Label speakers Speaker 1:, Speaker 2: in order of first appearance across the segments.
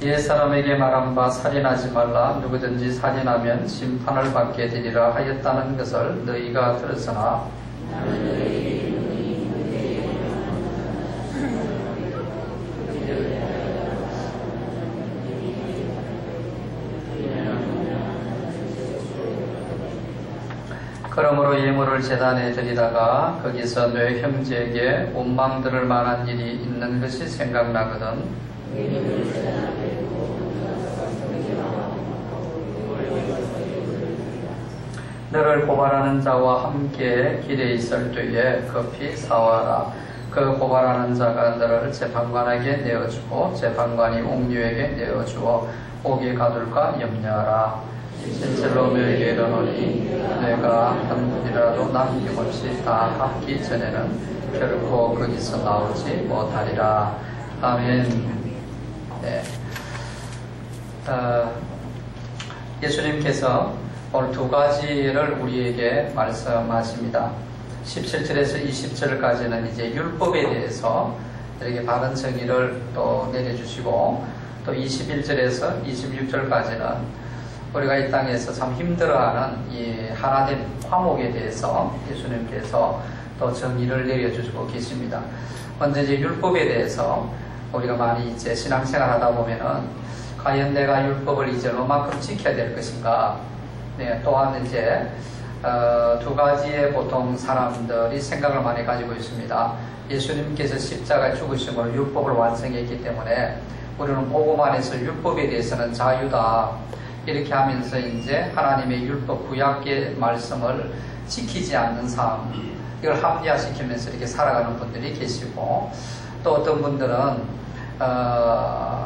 Speaker 1: 옛사람에게 말한 바 살인하지 말라. 누구든지 살인하면 심판을 받게 되리라 하였다는 것을 너희가 들었으나 그러므로 예물을 제단에 드리다가 거기서 내 형제에게 원망 들을 만한 일이 있는 것이 생각나거든 너를 고발하는 자와 함께 길에 있을 때에 급히 사와라. 그 고발하는 자가 너를 재판관에게 내어주고 재판관이 옥류에게 내어주어 옥에 가둘까 염려하라. 진실로 너에게 이르노니 내가 한 분이라도 남김없이 다 갚기 전에는 결코 거기서 나오지 못하리라. 아멘. 네. 예수님께서 오늘 두 가지를 우리에게 말씀하십니다. 17절에서 20절까지는 이제 율법에 대해서 이렇게 바른 정의를 또 내려주시고 또 21절에서 26절까지는 우리가 이 땅에서 참 힘들어하는 이 하나된 화목에 대해서 예수님께서 또 정의를 내려주시고 계십니다. 먼저 이제 율법에 대해서 우리가 많이 이제 신앙생활 하다 보면은 과연 내가 율법을 이제 얼마만큼 지켜야 될 것인가. 네, 또한 이제 두 가지의 보통 사람들이 생각을 많이 가지고 있습니다. 예수님께서 십자가에 죽으심으로 율법을 완성했기 때문에 우리는 복음 안에서 율법에 대해서는 자유다. 이렇게 하면서 이제 하나님의 율법 구약의 말씀을 지키지 않는 삶, 이걸 합리화시키면서 이렇게 살아가는 분들이 계시고, 또 어떤 분들은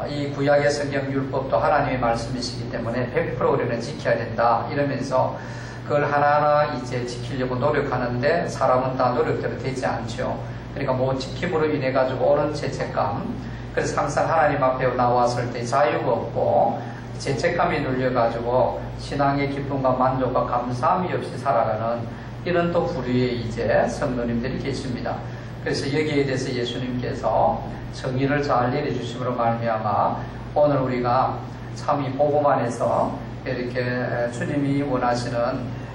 Speaker 1: 이 구약의 성경 율법도 하나님의 말씀이시기 때문에 100% 우리는 지켜야 된다 이러면서 그걸 하나하나 이제 지키려고 노력하는데 사람은 다 노력대로 되지 않죠. 그러니까 못 지킴으로 인해 가지고 오는 죄책감, 그래서 항상 하나님 앞에 나왔을 때 자유가 없고 죄책감이 눌려가지고 신앙의 기쁨과 만족과 감사함이 없이 살아가는 이런 또 부류의 이제 성도님들이 계십니다. 그래서 여기에 대해서 예수님께서 정의를 잘 내려주심으로 말미암아 오늘 우리가 참 이 복음 안에서 이렇게 주님이 원하시는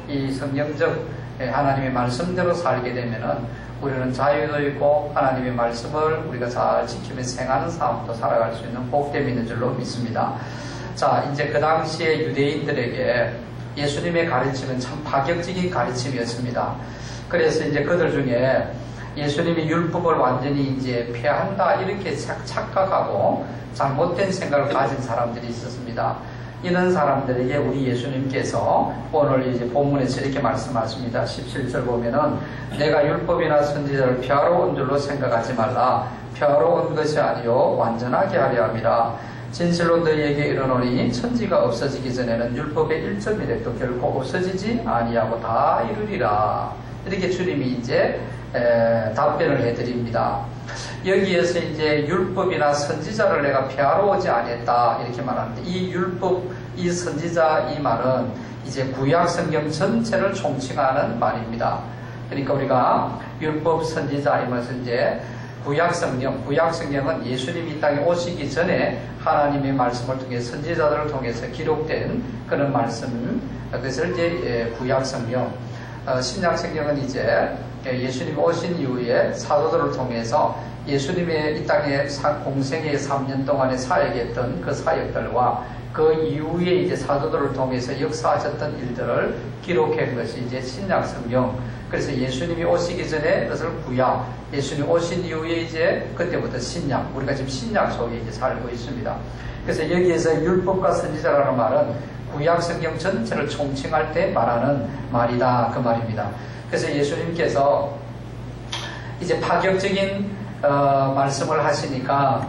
Speaker 1: 이 성경적 하나님의 말씀대로 살게 되면은 우리는 자유도 있고 하나님의 말씀을 우리가 잘 지키면서 행하는 삶도 살아갈 수 있는 복됨이 있는 줄로 믿습니다. 자, 이제 그 당시에 유대인들에게 예수님의 가르침은 참 파격적인 가르침이었습니다. 그래서 이제 그들 중에 예수님이 율법을 완전히 이제 폐한다 이렇게 착각하고 잘못된 생각을 가진 사람들이 있었습니다. 이런 사람들에게 우리 예수님께서 오늘 이제 본문에서 이렇게 말씀하십니다. 17절 보면은 내가 율법이나 선지자를 폐하러 온 줄로 생각하지 말라. 폐하러 온 것이 아니요 완전하게 하려 함이라. 진실로 너희에게 이르노니 천지가 없어지기 전에는 율법의 1점이라도 결코 없어지지 아니하고 다 이루리라. 이렇게 주님이 이제 답변을 해드립니다. 여기에서 이제 율법이나 선지자를 내가 폐하러 오지 아니했다 이렇게 말하는데 이 율법, 이 선지자 이 말은 이제 구약 성경 전체를 총칭하는 말입니다. 그러니까 우리가 율법, 선지자 이 말은 이제 구약 성경은 예수님이 이 땅에 오시기 전에 하나님의 말씀을 통해 선지자들을 통해서 기록된 그런 말씀, 그것을 이제 구약 성경. 신약 성경은 이제 예수님 오신 이후에 사도들을 통해서 예수님의 이 땅에 공생의 3년 동안에 사역했던 그 사역들과 그 이후에 이제 사도들을 통해서 역사하셨던 일들을 기록한 것이 이제 신약 성경. 그래서 예수님이 오시기 전에 그것을 구약, 예수님 오신 이후에 이제 그때부터 신약, 우리가 지금 신약 속에 이제 살고 있습니다. 그래서 여기에서 율법과 선지자라는 말은 구약 성경 전체를 총칭할 때 말하는 말이다 그 말입니다. 그래서 예수님께서 이제 파격적인 말씀을 하시니까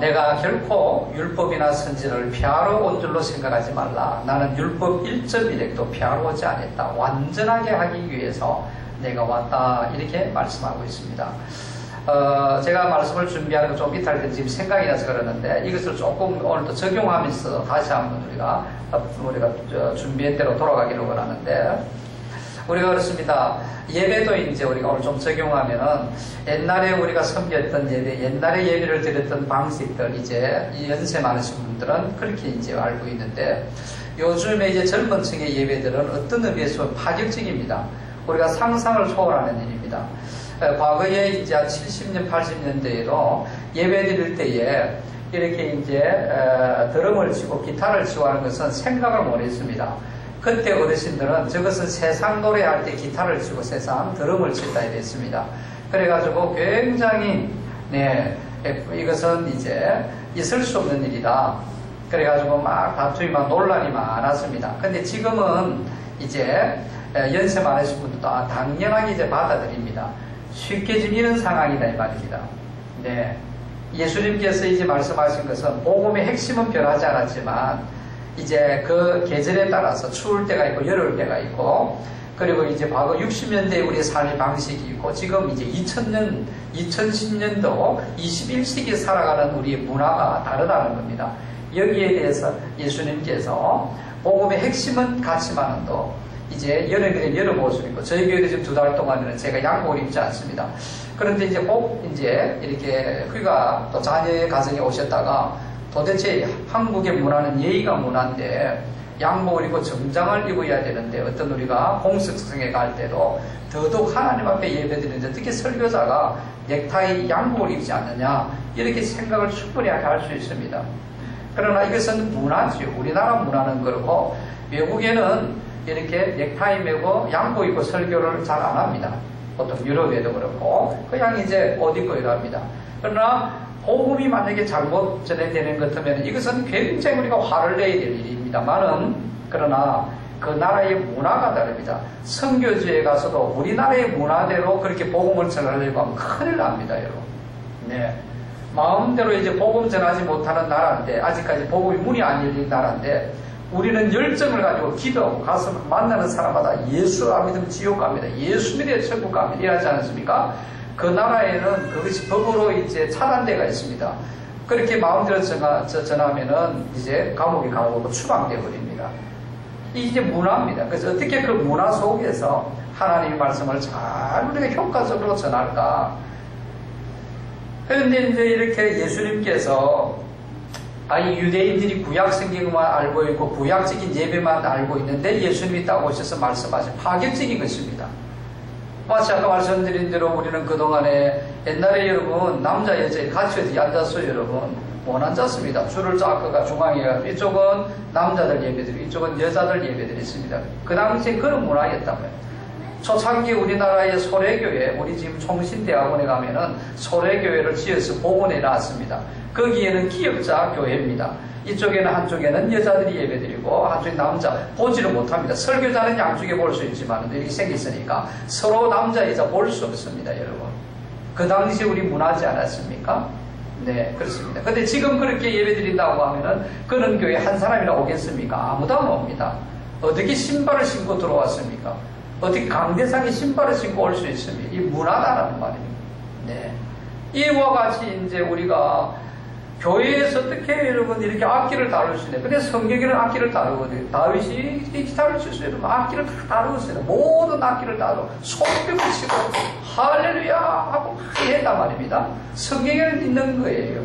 Speaker 1: 내가 결코 율법이나 선지를 폐하러 온 줄로 생각하지 말라. 나는 율법 1.1획도 폐하러 오지 않았다. 완전하게 하기 위해서 내가 왔다. 이렇게 말씀하고 있습니다. 제가 말씀을 준비하는 거 좀 이탈 때 지금 생각이 나서 그러는데 이것을 조금 오늘도 적용하면서 다시 한번 우리가 준비한 대로 돌아가기를 원하는데 우리가 그렇습니다. 예배도 이제 우리가 오늘 좀 적용하면은 옛날에 우리가 섬겼던 예배, 옛날에 예배를 드렸던 방식들 이제 연세 많으신 분들은 그렇게 이제 알고 있는데 요즘에 이제 젊은 층의 예배들은 어떤 의미에서 파격적입니다. 우리가 상상을 초월하는 일입니다. 과거에 이제 70년, 80년대에도 예배 드릴 때에 이렇게 이제 드럼을 치고 기타를 치고 하는 것은 생각을 못 했습니다. 그때 어르신들은 저것은 세상 노래할 때 기타를 치고 세상 드럼을 칠다 이랬습니다. 그래가지고 굉장히 이것은 이제 있을 수 없는 일이다. 그래가지고 막 다툼이 막 논란이 많았습니다. 근데 지금은 이제 연세 많으신 분들도 당연하게 이제 받아들입니다. 쉽게 지금 이런 상황이다 이 말입니다. 네. 예수님께서 이제 말씀하신 것은 복음의 핵심은 변하지 않았지만 이제 그 계절에 따라서 추울 때가 있고 여름을 때가 있고 그리고 이제 과거 60년대 우리의 삶의 방식이 있고 지금 이제 2010년도 21세기에 살아가는 우리의 문화가 다르다는 겁니다. 여기에 대해서 예수님께서 복음의 핵심은 같지만도 이제 여름이 되면 여름 옷을 입고 저희 교회도 지금 2달 동안에는 제가 양복을 입지 않습니다. 그런데 이제 꼭 이제 이렇게 휴가 또 자녀의 가정에 오셨다가 도대체 한국의 문화는 예의가 문화인데 양복을 입고 정장을 입어야 되는데 어떤 우리가 공식성에 갈 때도 더더욱 하나님 앞에 예배드리는데 어떻게 설교자가 넥타이 양복을 입지 않느냐 이렇게 생각을 충분히 할 수 있습니다. 그러나 이것은 문화죠. 우리나라 문화는 그렇고 외국에는 이렇게 넥타이 메고 양복 입고 설교를 잘 안 합니다. 보통 유럽에도 그렇고 그냥 이제 옷 입고 일합니다. 그러나 복음이 만약에 잘못 전해되는 것 같으면 이것은 굉장히 우리가 화를 내야 될 일입니다만은 그러나 그 나라의 문화가 다릅니다. 선교지에 가서도 우리나라의 문화대로 그렇게 복음을 전하려고 하면 큰일 납니다, 여러분. 네. 마음대로 이제 복음 전하지 못하는 나라인데 아직까지 복음이 문이 안 열린 나라인데 우리는 열정을 가지고 기도하고 가서 만나는 사람마다 예수 안 믿으면 지옥 갑니다. 예수 믿어야 천국 갑니다. 이러지 않습니까? 그 나라에는 그것이 법으로 이제 차단되어 있습니다. 그렇게 마음대로 전하면은 이제 감옥에 가고 추방되어 버립니다. 이게 문화입니다. 그래서 어떻게 그 문화 속에서 하나님의 말씀을 잘 우리가 효과적으로 전할까? 그런데 이제 이렇게 예수님께서 이 유대인들이 구약 성경만 알고 있고 구약적인 예배만 알고 있는데 예수님이 딱 오셔서 말씀하신 파격적인 것입니다. 마치 아까 말씀드린 대로 우리는 그동안에 옛날에 여러분 남자 여자 같이 앉았어요. 여러분 못 앉았습니다. 줄을 쫙가 중앙에 가지고 이쪽은 남자들 예배드리고 이쪽은 여자들 예배드렸습니다. 그 당시에 그런 문화였다고요. 초창기 우리나라의 소래교회, 우리 지금 총신대학원에 가면은 소래교회를 지어서 복원해 놨습니다. 거기에는 기역자 교회입니다. 이쪽에는 한쪽에는 여자들이 예배드리고 한쪽에 남자 보지를 못합니다. 설교자는 양쪽에 볼 수 있지만 이렇게 생겼으니까 서로 남자 여자 볼 수 없습니다. 여러분 그 당시 우리 문화지 않았습니까? 네 그렇습니다. 근데 지금 그렇게 예배드린다고 하면은 그런 교회 한 사람이나 오겠습니까? 아무도 안 옵니다. 어떻게 신발을 신고 들어왔습니까? 어떻게 강대상에 신발을 신고 올 수 있습니까? 이 문화다라는 말입니다. 네. 이와 같이 이제 우리가 교회에서 어떻게 여러분 이렇게 악기를 다룰 수 있냐. 근데 성경에는 악기를 다루거든요. 다윗이 기타를 칠 수 있는 여러분 악기를 다 다루고 있어요. 모든 악기를 다루고 손뼉을 치고 할렐루야 하고 막 했단 말입니다. 성경에는 있는 거예요.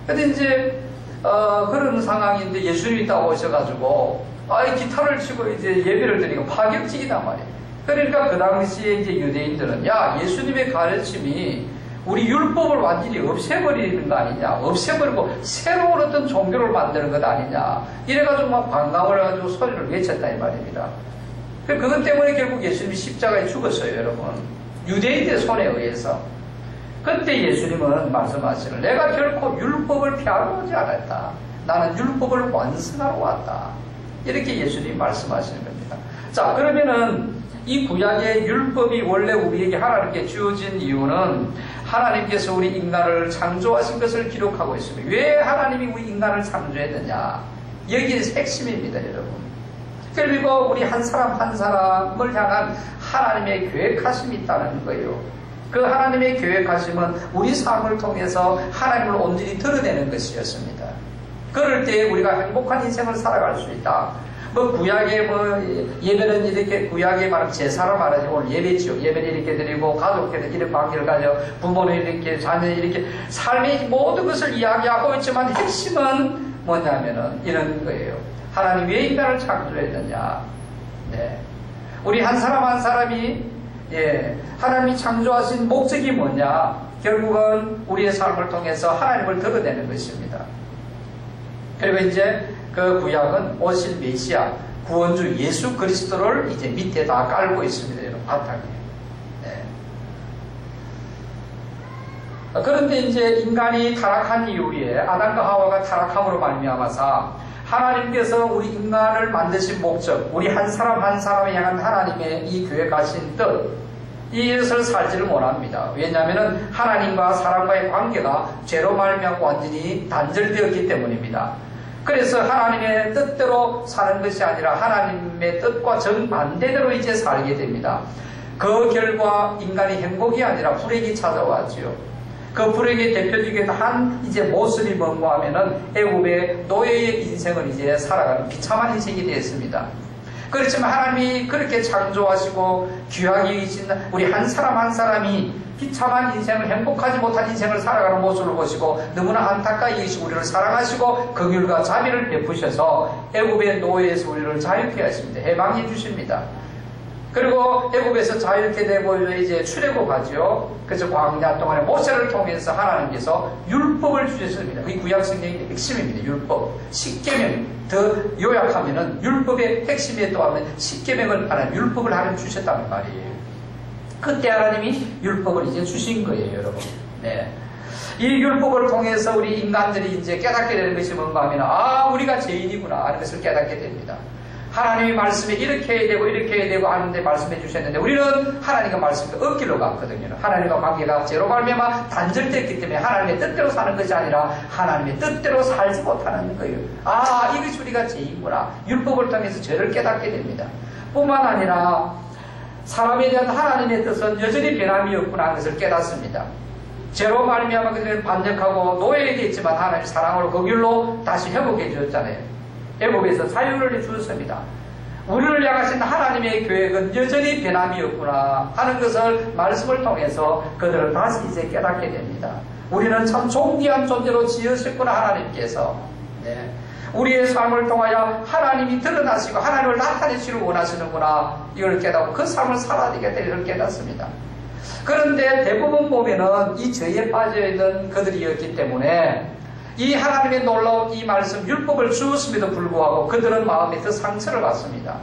Speaker 1: 근데 이제 그런 상황인데 예수님이 딱 오셔가지고 기타를 치고 이제 예배를 드리고 파격적이단 말이에요. 그러니까 그 당시에 이제 유대인들은 야 예수님의 가르침이 우리 율법을 완전히 없애버리는 거 아니냐, 없애버리고 새로운 어떤 종교를 만드는 것 아니냐, 이래가지고 막 반감을 해가지고 소리를 외쳤다 이 말입니다. 그것 때문에 결국 예수님이 십자가에 죽었어요, 여러분. 유대인들의 손에 의해서. 그때 예수님은 말씀하시는 내가 결코 율법을 폐하러 오지 않았다. 나는 율법을 완성하러 왔다. 이렇게 예수님이 말씀하시는 겁니다. 자, 그러면은 이 구약의 율법이 원래 우리에게 하나님께 주어진 이유는 하나님께서 우리 인간을 창조하신 것을 기록하고 있습니다. 왜 하나님이 우리 인간을 창조했느냐? 여기에 핵심입니다, 여러분. 그리고 우리 한 사람 한 사람을 향한 하나님의 계획하심이 있다는 거예요. 그 하나님의 계획하심은 우리 삶을 통해서 하나님을 온전히 드러내는 것이었습니다. 그럴 때 우리가 행복한 인생을 살아갈 수 있다. 뭐 구약의 뭐 예배는 이렇게 구약의 말하면 제사로 말하지 오늘 예배지요. 예배를 이렇게 드리고 가족끼리 이런 관계를 가져 부모는 이렇게 자녀 이렇게 삶의 모든 것을 이야기하고 있지만 핵심은 뭐냐면은 이런 거예요. 하나님 왜 인간을 창조했느냐. 네. 우리 한 사람 한 사람이 하나님이 창조하신 목적이 뭐냐. 결국은 우리의 삶을 통해서 하나님을 드러내는 것입니다. 그리고 이제 그 구약은 오실 메시아 구원주 예수 그리스도를 이제 밑에 다 깔고 있습니다. 여러분 바탕에. 네. 그런데 이제 인간이 타락한 이후에 아담과 하와가 타락함으로 말미암아서 하나님께서 우리 인간을 만드신 목적, 우리 한 사람 한 사람에 향한 하나님의 이 계획하신 뜻, 이것을 살지를 못합니다. 왜냐하면 하나님과 사람과의 관계가 죄로 말미암고 완전히 단절되었기 때문입니다. 그래서 하나님의 뜻대로 사는 것이 아니라 하나님의 뜻과 정반대대로 이제 살게 됩니다. 그 결과 인간이 행복이 아니라 불행이 찾아왔지요. 그 불행의 대표적인 한 이제 모습이 뭔가 하면은 애굽의 노예의 인생을 이제 살아가는 비참한 인생이 되었습니다. 그렇지만 하나님이 그렇게 창조하시고 귀하게 여기신 우리 한 사람 한 사람이 비참한 인생을 행복하지 못한 인생을 살아가는 모습을 보시고 너무나 안타까이 여기시고 우리를 사랑하시고 긍휼과 자비를 베푸셔서 애굽의 노예에서 우리를 자유케 하십니다. 해방해 주십니다. 그리고 애굽에서 자유케 되고 이제 출애굽하죠. 그래서 광야 동안에 모세를 통해서 하나님께서 율법을 주셨습니다. 그게 구약 성경의 핵심입니다. 율법. 십계명. 더 요약하면은 율법의 핵심에 또 하면 십계명을 하나님 율법을 하나님 주셨다는 말이에요. 그때 하나님이 율법을 이제 주신 거예요, 여러분. 네. 이 율법을 통해서 우리 인간들이 이제 깨닫게 되는 것이 뭔가 하면 우리가 죄인이구나 하는 것을 깨닫게 됩니다. 하나님의 말씀에 이렇게 해야 되고 이렇게 해야 되고 하는데 말씀해 주셨는데 우리는 하나님과 말씀을 얻기로 갔거든요. 하나님과 관계가 죄로 말미암아 단절됐기 때문에 하나님의 뜻대로 사는 것이 아니라 하나님의 뜻대로 살지 못하는 거예요. 이것이 우리가 죄인구나. 율법을 통해서 죄를 깨닫게 됩니다. 뿐만 아니라 사람에 대한 하나님의 뜻은 여전히 변함이 없구나 하는 것을 깨닫습니다. 죄로 말미암아 그들은 반역하고 노예가 됐지만 하나님 사랑으로 긍휼로 다시 회복해 주었잖아요. 애굽에서 자유를 주었습니다. 우리를 향하신 하나님의 계획은 여전히 변함이 없구나 하는 것을 말씀을 통해서 그들을 다시 이제 깨닫게 됩니다. 우리는 참 존귀한 존재로 지으셨구나 하나님께서. 네. 우리의 삶을 통하여 하나님이 드러나시고 하나님을 나타내시기를 원하시는구나 이걸 깨닫고 그 삶을 살아야 되겠다 이걸 깨닫습니다. 그런데 대부분 보면은 이 죄에 빠져있는 그들이었기 때문에 이 하나님의 놀라운 이 말씀 율법을 주었음에도 불구하고 그들은 마음에 더 상처를 받습니다.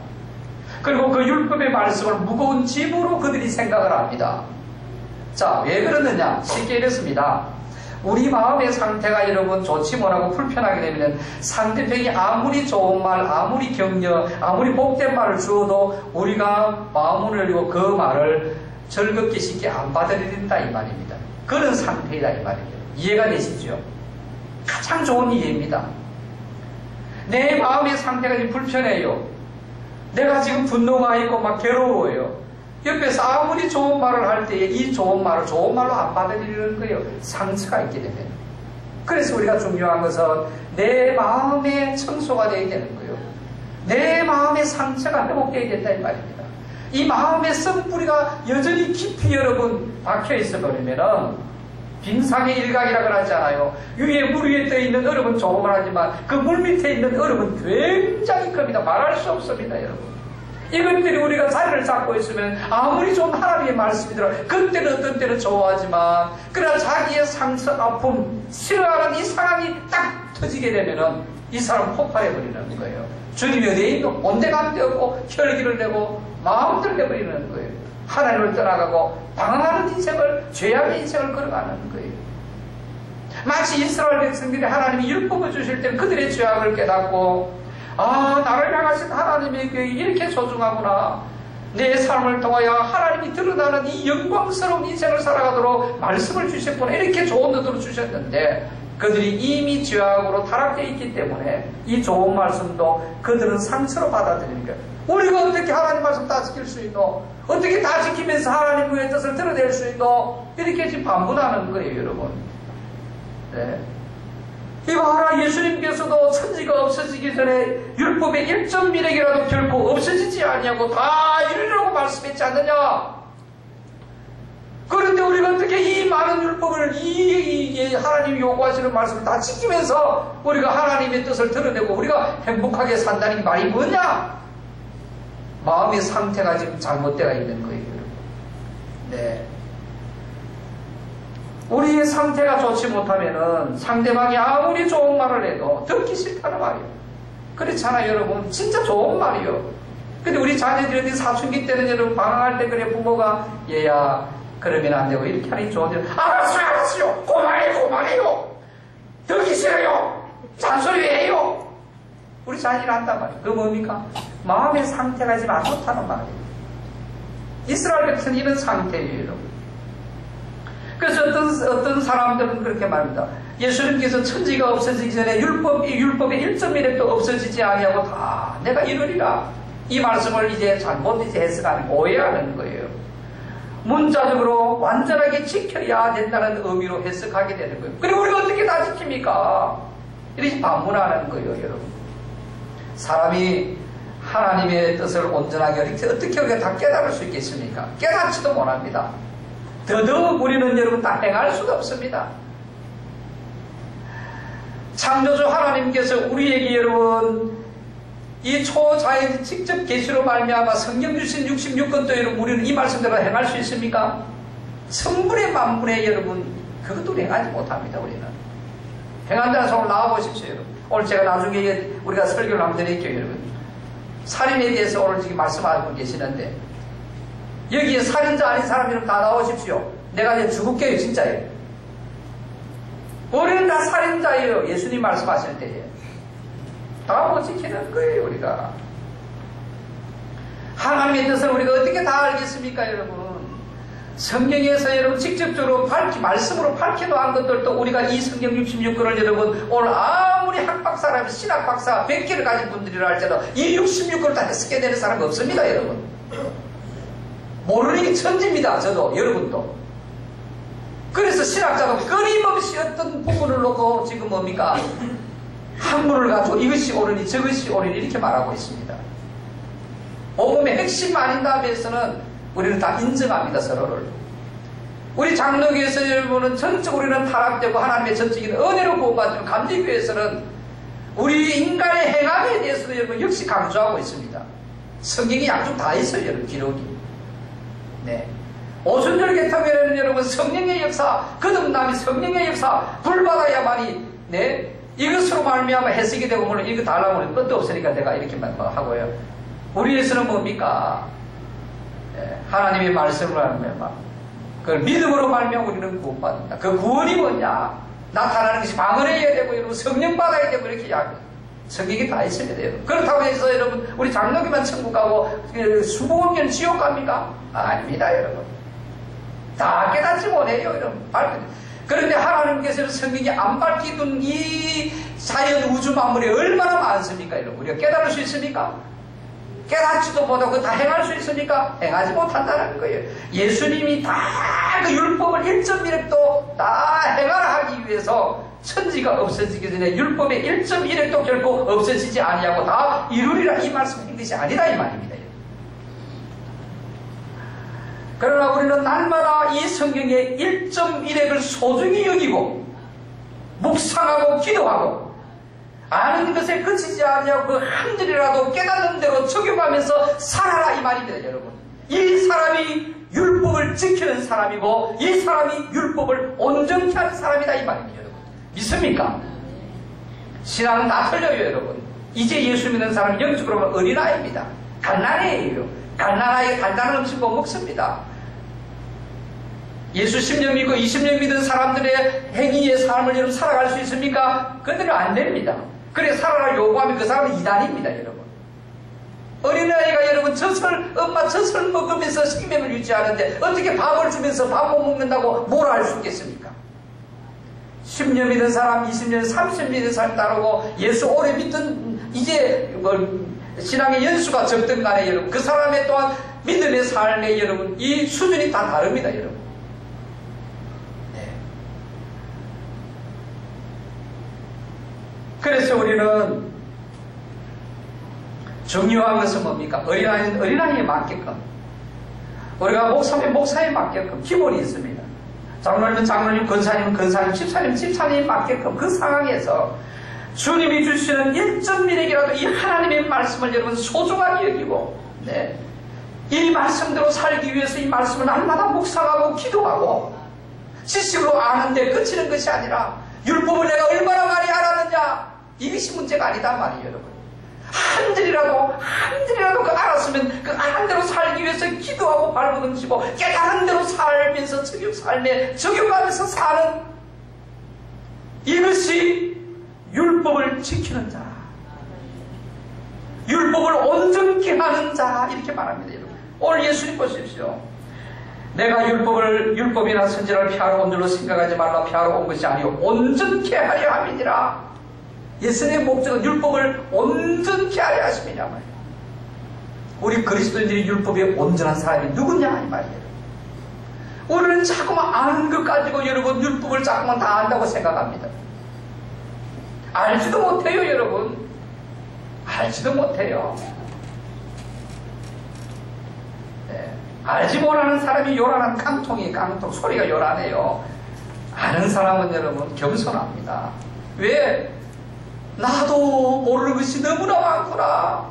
Speaker 1: 그리고 그 율법의 말씀을 무거운 짐으로 그들이 생각을 합니다. 자, 왜 그러느냐? 쉽게 이랬습니다. 우리 마음의 상태가 여러분 좋지 못하고 불편하게 되면 상대편이 아무리 좋은 말, 아무리 격려, 아무리 복된 말을 주어도 우리가 마음을 열고 그 말을 즐겁게 쉽게 안 받아들인다 이 말입니다. 그런 상태이다 이 말입니다. 이해가 되시죠? 가장 좋은 이해입니다. 내 마음의 상태가 지금 불편해요. 내가 지금 분노가 있고 막 괴로워요. 옆에서 아무리 좋은 말을 할 때에 이 좋은 말을 좋은 말로 안 받아들이는 거예요. 상처가 있게 되면. 그래서 우리가 중요한 것은 내 마음의 청소가 되어야 되는 거예요. 내 마음의 상처가 회복되어야 된다 이 말입니다. 이 마음의 썩뿌리가 여전히 깊이 여러분 박혀있어 버리면은 빙상의 일각이라고 하잖아요. 위에 물 위에 떠 있는 얼음은 조금은 하지만 그 물 밑에 있는 얼음은 굉장히 큽니다. 말할 수 없습니다, 여러분. 이것들이 우리가 자리를 잡고 있으면 아무리 좋은 하나님의 말씀이더라 그때는 어떤 때는 좋아하지만 그러나 자기의 상처, 아픔, 싫어하는 이 상황이 딱 터지게 되면은 이 사람 폭발해버리는 거예요. 주님이 어디에 있노? 온데간데 없고 혈기를 내고 마음대로 내버리는 거예요. 하나님을 떠나가고 방황하는 인생을, 죄악의 인생을 걸어가는 거예요. 마치 이스라엘 백성들이 하나님이 율법을 주실 때는 그들의 죄악을 깨닫고 나를 향하신 하나님의 계획이 이렇게 소중하구나. 내 삶을 통하여 하나님이 드러나는 이 영광스러운 인생을 살아가도록 말씀을 주셨구나. 이렇게 좋은 뜻으로 주셨는데 그들이 이미 죄악으로 타락되어 있기 때문에 이 좋은 말씀도 그들은 상처로 받아들이는 거예요. 우리가 어떻게 하나님 말씀 다 지킬 수 있노? 어떻게 다 지키면서 하나님의 뜻을 드러낼 수 있노? 이렇게 지금 반문하는 거예요, 여러분. 네. 이봐라, 예수님께서도 천지가 없어지기 전에 율법의 1.1핵이라도 결코 없어지지 아니하고 다 이루리라고 말씀했지 않느냐? 그런데 우리가 어떻게 이 많은 율법을 하나님이 요구하시는 말씀을 다 지키면서 우리가 하나님의 뜻을 드러내고 우리가 행복하게 산다는 게 말이 뭐냐? 마음의 상태가 지금 잘못되어 있는 거예요. 네. 우리의 상태가 좋지 못하면은 상대방이 아무리 좋은 말을 해도 듣기 싫다는 말이에요. 그렇잖아요, 여러분. 진짜 좋은 말이요. 근데 우리 자녀들이 사춘기 때는 여러분 반항할 때 그래 부모가 얘야 그러면 안 되고 이렇게 하니 좋은데 알았어요. 그만해요. 듣기 싫어요. 잔소리 왜 해요? 우리 자녀를 한단 말이에요. 그거 뭡니까? 마음의 상태가 지금 안 좋다는 말이에요. 이스라엘 백성은 이런 상태예요, 여러분. 그래서 어떤 사람들은 그렇게 말합니다. 예수님께서 천지가 없어지기 전에 율법의 1.1핵도 없어지지 아니하고 다 내가 이루리라. 이 말씀을 이제 잘못 해석하는 오해하는 거예요. 문자적으로 완전하게 지켜야 된다는 의미로 해석하게 되는 거예요. 그리고 우리가 어떻게 다 지킵니까? 이렇게 반문하는 거예요, 여러분. 사람이 하나님의 뜻을 온전하게 어떻게 우리가 다 깨달을 수 있겠습니까? 깨닫지도 못합니다. 더더욱 우리는 여러분 다 행할 수가 없습니다. 창조주 하나님께서 우리에게 여러분 이 초자연 직접 계시로 말미암아 성경 주신 66권도 여러분 우리는 이 말씀대로 행할 수 있습니까? 천분의 만분의 여러분 그것도 행하지 못합니다. 우리는 행한다는 소리 나와보십시오. 여러분. 오늘 제가 나중에 우리가 설교를 한번 드릴게요. 여러분 살인에 대해서 오늘 지금 말씀하고 계시는데 여기에 살인자 아닌 사람 이름 다 나오십시오. 내가 이제 죽을게요. 진짜예요. 우리는 다 살인자예요. 예수님 말씀하실 때에 다 못 지키는 거예요. 우리가 하나님의 뜻을 우리가 어떻게 다 알겠습니까? 여러분 성경에서 여러분 직접적으로 말씀으로 밝혀놓은 것들도 우리가 이 성경 66권을 여러분 오늘 아무리 학박사라면 신학박사 100개를 가진 분들이라 할지라도 이 66권을 다 해석해야 되는 사람이 없습니다. 여러분 모르는 게 천지입니다. 저도 여러분도. 그래서 신학자도 끊임없이 어떤 부분을 놓고 지금 뭡니까? 학문을 가지고 이것이 옳으니 저것이 옳으니 이렇게 말하고 있습니다. 복음의 핵심 아닌 다음에서는 우리는 다 인정합니다. 서로를. 우리 장로교에서 여러분은 전적으로 우리는 타락되고 하나님의 전적인 은혜로 구원받는 감리교에서는 우리 인간의 행함에 대해서도 여러분 역시 강조하고 있습니다. 성경이 양쪽 다 있어요. 여러분 기록이. 네. 오순절 개통에는 여러분 성령의 역사, 거듭남이 성령의 역사, 불받아야만이 네 이것으로 말미암아 해석이 되고 물론 이거 다 하려면 끝도 없으니까 내가 이렇게만 하고요. 우리에서는 뭡니까? 네, 하나님의 말씀을 하면 막 그걸 믿음으로 말미암아 우리는 구원받는다. 그 구원이 뭐냐? 나타나는 것이 방언해야 되고 여러분 성령 받아야 되고 이렇게 이야기해요. 성경이 다 있습니다. 여러분. 그렇다고 해서 여러분 우리 장로교만 천국 가고 수복원교는 지옥 갑니까? 아닙니다. 여러분. 다 깨닫지 못해요. 여러분. 그런데 하나님께서는 성경이 안 밝히던 이 자연 우주 만물이 얼마나 많습니까? 여러분. 우리가 깨달을 수 있습니까? 깨닫지도 못하고 다 행할 수 있습니까? 행하지 못한다는 거예요. 예수님이 다 그 율법을 1.1핵도 다 행하라 하기 위해서 천지가 없어지기 전에 율법의 1.1핵도 결코 없어지지 아니하고 다 이루리라 이 말씀인 것이 아니다 이 말입니다. 그러나 우리는 날마다 이 성경의 1.1핵을 소중히 여기고 묵상하고 기도하고 아는 것에 그치지 아니하고 그 한 줄이라도 깨닫는 대로 적용하면서 살아라 이 말입니다. 여러분. 이 사람이 율법을 지키는 사람이고 이 사람이 율법을 온전히 하는 사람이다 이 말입니다. 여러분. 믿습니까? 신앙은 다 틀려요. 여러분. 이제 예수 믿는 사람은 영적으로 보면 어린아이입니다. 갓난아이예요. 갓난아이가 간단한 음식 못 먹습니다. 예수 10년 믿고 20년 믿은 사람들의 행위의 삶을 여러분 살아갈 수 있습니까? 그들은 안 됩니다. 그래 살아라 요구하면 그 사람은 이단입니다. 여러분. 어린아이가 여러분 엄마 젖을 먹으면서 생명을 유지하는데 어떻게 밥을 주면서 밥 못 먹는다고 뭐라 할 수 있겠습니까? 10년 믿은 사람, 20년, 30년 믿은 사람 따르고 예수 오래 믿던 이제 신앙의 연수가 적든 간에 여러분 그 사람의 또한 믿음의 삶의 여러분 이 수준이 다 다릅니다. 여러분. 네. 그래서 우리는 중요한 것은 뭡니까? 어린아이는 어린아이에 맞게끔, 우리가 목사면 목사에 맞게끔 기본이 있습니다. 장로님은 장로님, 권사님은 권사님, 집사님은 집사님에 맞게끔 그 상황에서 주님이 주시는 1.1핵이라도 이 하나님의 말씀을 여러분 소중하게 여기고, 네, 이 말씀대로 살기 위해서 이 말씀을 날마다 묵상하고 기도하고 지식으로 아는데 그치는 것이 아니라 율법을 내가 얼마나 많이 알았느냐, 이것이 문제가 아니다 말이에요. 여러분, 한들이라도 그 알았으면 그 아는 대로 살기 위해서 기도하고 발버둥치고 깨달은 대로 살면서 삶에 적용하면서 사는, 이것이 율법을 지키는 자, 율법을 온전케 하는 자, 이렇게 말합니다. 여러분, 오늘 예수님 보십시오. 내가 율법이나 선지자를 피하러 온 줄로 생각하지 말라. 피하러 온 것이 아니요 온전케 하려 함이니라. 예수님의 목적은 율법을 온전케 하려 하심이냐 말이에요. 우리 그리스도인들이 율법에 온전한 사람이 누구냐 이 말이에요. 우리는 자꾸만 아는 것 가지고 여러분 율법을 자꾸만 다 안다고 생각합니다. 알지도 못해요. 여러분, 알지도 못해요. 네. 알지 못하는 사람이 요란한 깡통 소리가 요란해요. 아는 사람은 여러분 겸손합니다. 왜? 나도 모르는 것이 너무나 많구나.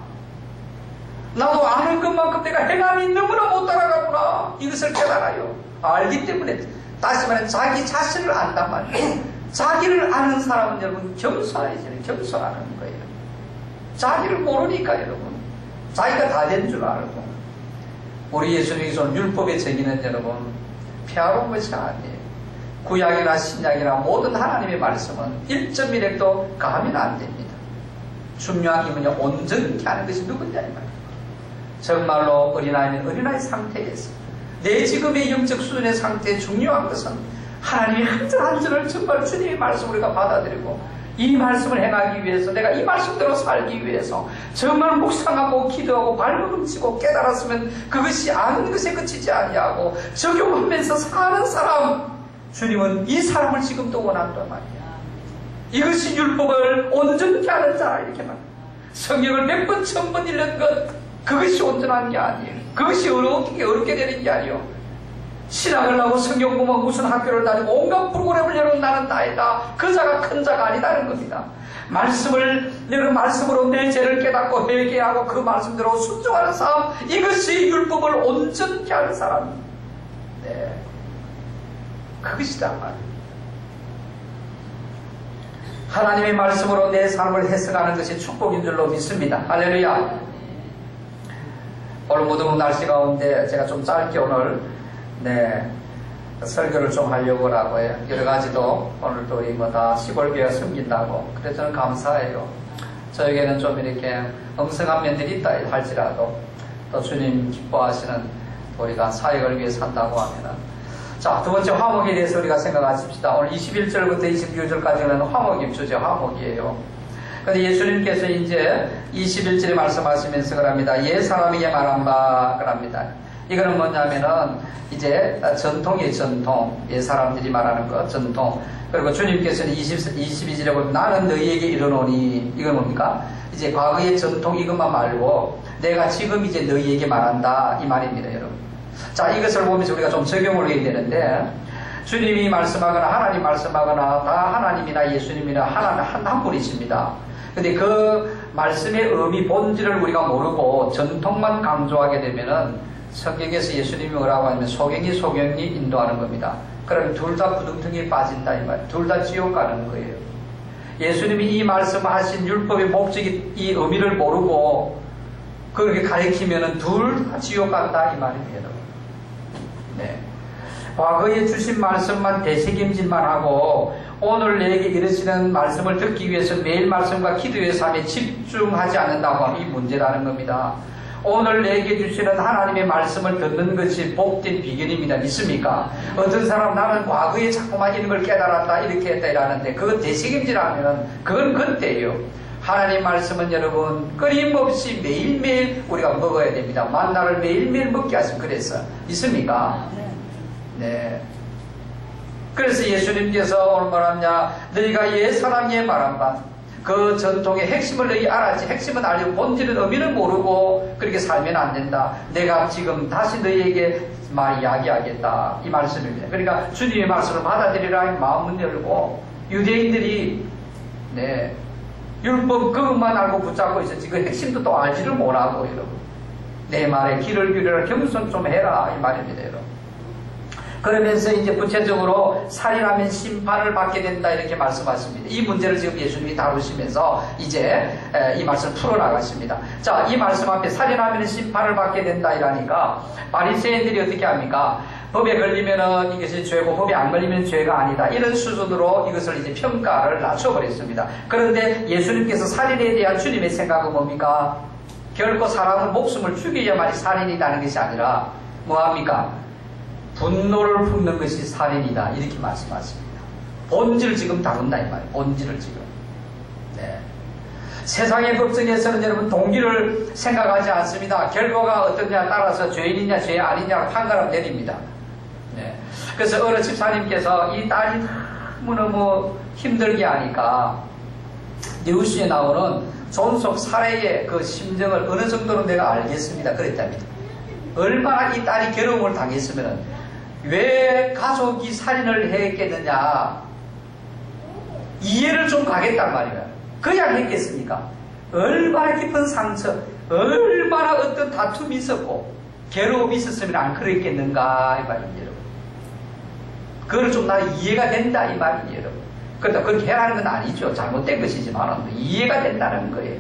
Speaker 1: 나도 아는 것만큼 내가 행함이 너무나 못 따라가구나. 이것을 깨달아요. 알기 때문에, 다시 말해 자기 자신을 안단 말이에요. 자기를 아는 사람은 여러분 겸손해지는, 겸손하는 거예요. 자기를 모르니까 여러분, 자기가 다 된 줄 알고. 우리 예수님께서는 율법의 정의는 여러분 피하러 온 것이 아니에요. 구약이나 신약이나 모든 하나님의 말씀은 1.1핵도 가면 안 됩니다. 중요한 게 뭐냐, 온전히 하는 것이 누구냐 이 말이에요. 정말로 어린아이는 어린아이 상태에서 내 지금의 영적 수준의 상태에 중요한 것은 하나님의 한 절 한 절을 정말 주님의 말씀을 우리가 받아들이고 이 말씀을 행하기 위해서, 내가 이 말씀대로 살기 위해서 정말 묵상하고 기도하고 발버둥치고 깨달았으면 그것이 아는 것에 그치지 아니하고 적용하면서 사는 사람, 주님은 이 사람을 지금도 원한단 말이야. 이것이 율법을 온전케 하는 자, 이렇게 말합니다. 성경을 100번, 1000번 읽는 것, 그것이 온전한 게 아니에요. 그것이 어렵게 되는 게 아니에요. 신학을 하고 성경 보면 무슨 학교를 다니고 온갖 프로그램을 여러분 나는 나이다. 그 자가 큰 자가 아니다는 겁니다. 여러분 말씀으로 내 죄를 깨닫고 회개하고 그 말씀대로 순종하는 사람, 이것이 율법을 온전케 하는 사람. 네, 그것이다 말이에요. 하나님의 말씀으로 내 삶을 해석하는 것이 축복인 줄로 믿습니다. 할렐루야. 오늘 무더운 날씨 가운데 제가 좀 짧게 오늘 설교를 좀 하려고 하고요. 여러 가지도 오늘 또 다 시골교회가 섬긴다고. 그래서 저는 감사해요. 저에게는 좀 이렇게 엉성한 면들이 있다 할지라도 또 주님 기뻐하시는 우리가 사역을 위해 산다고 하면은. 자, 두 번째 화목에 대해서 우리가 생각하십시다. 오늘 21절부터 26절까지는 화목이 주제, 화목이에요. 근데 예수님께서 이제 21절에 말씀하시면서 그럽니다. 옛 사람에게 말한 바 그럽니다. 이거는 뭐냐면은 이제 전통의 전통, 옛 사람들이 말하는 것, 전통. 그리고 주님께서는 22절에 보면 나는 너희에게 이르노니, 이건 뭡니까? 이제 과거의 전통 이것만 말고 내가 지금 이제 너희에게 말한다, 이 말입니다, 여러분. 자, 이것을 보면서 우리가 좀 적용을 해야 되는데, 주님이 말씀하거나 하나님 말씀하거나 다 하나님이나 예수님이나 한 분이십니다. 근데 그 말씀의 의미, 본질을 우리가 모르고 전통만 강조하게 되면은 성경에서 예수님이 뭐라고 하냐면 소경이 인도하는 겁니다. 그러면 둘 다 부둥텅이에 빠진다 이 말이에요. 둘 다 지옥 가는 거예요. 예수님이 이 말씀하신 율법의 목적이 이 의미를 모르고 그렇게 가리키면은 둘 다 지옥 간다 이 말입니다. 네. 과거에 주신 말씀만 되새김질만 하고 오늘 내게 이르시는 말씀을 듣기 위해서 매일 말씀과 기도의 삶에 집중하지 않는다고 하면 이 문제라는 겁니다. 오늘 내게 주시는 하나님의 말씀을 듣는 것이 복된 비결입니다. 믿습니까? 어떤 사람 나는 과거에 자꾸만 이런 걸 깨달았다 이렇게 했다 이러는데 그거 되새김질하면 그건 그때예요. 하나님 말씀은 여러분 끊임없이 매일매일 우리가 먹어야 됩니다. 만나를 매일매일 먹게 하신 그래서 믿습니까? 네. 그래서 예수님께서 오늘 뭐라냐, 너희가 옛 사람의 말한 바 그 전통의 핵심을 너희 알았지. 핵심은 알고 본질은 의미는 모르고 그렇게 살면 안 된다. 내가 지금 다시 너희에게 이야기하겠다. 이 말씀입니다. 그러니까 주님의 말씀을 받아들이라 마음은 열고 유대인들이 율법 그것만 알고 붙잡고 있었지 그 핵심도 또 알지를 못하고 여러분. 내 말에 귀를 기울여라 겸손 좀 해라 이 말입니다 여러분. 그러면서 이제 구체적으로 살인하면 심판을 받게 된다 이렇게 말씀하십니다. 이 문제를 지금 예수님이 다루시면서 이제 이 말씀을 풀어나가십니다. 자, 이 말씀 앞에 살인하면 심판을 받게 된다 이라니까 바리새인들이 어떻게 합니까? 법에 걸리면은 이것이 죄고 법에 안 걸리면 죄가 아니다. 이런 수준으로 이것을 이제 평가를 낮춰버렸습니다. 그런데 예수님께서 살인에 대한 주님의 생각은 뭡니까? 결코 사람의 목숨을 죽여야만이 살인이라는 것이 아니라 뭐합니까? 분노를 품는 것이 살인이다. 이렇게 말씀하십니다. 본질을 지금 다룬다 이 말이에요. 본질을 지금. 세상의 법정에서는 여러분 동기를 생각하지 않습니다. 결과가 어떠냐에 따라서 죄인이냐 죄 아니냐 판가름 내립니다. 그래서 어느 집사님께서 이 딸이 너무너무 힘들게 하니까 뉴스에 나오는 존속 살해의 그 심정을 어느 정도는 내가 알겠습니다. 그랬답니다. 얼마나 이 딸이 괴로움을 당했으면 왜 가족이 살인을 했겠느냐 이해를 좀 가겠단 말이에요. 그냥 했겠습니까? 얼마나 깊은 상처, 얼마나 어떤 다툼이 있었고 괴로움이 있었으면 안 그랬겠는가 이 말입니다. 여러분. 그걸 좀 나는 이해가 된다 이 말이에요. 여러분. 그러다 그렇게 해라는 건 아니죠. 잘못된 것이지만 이해가 된다는 거예요.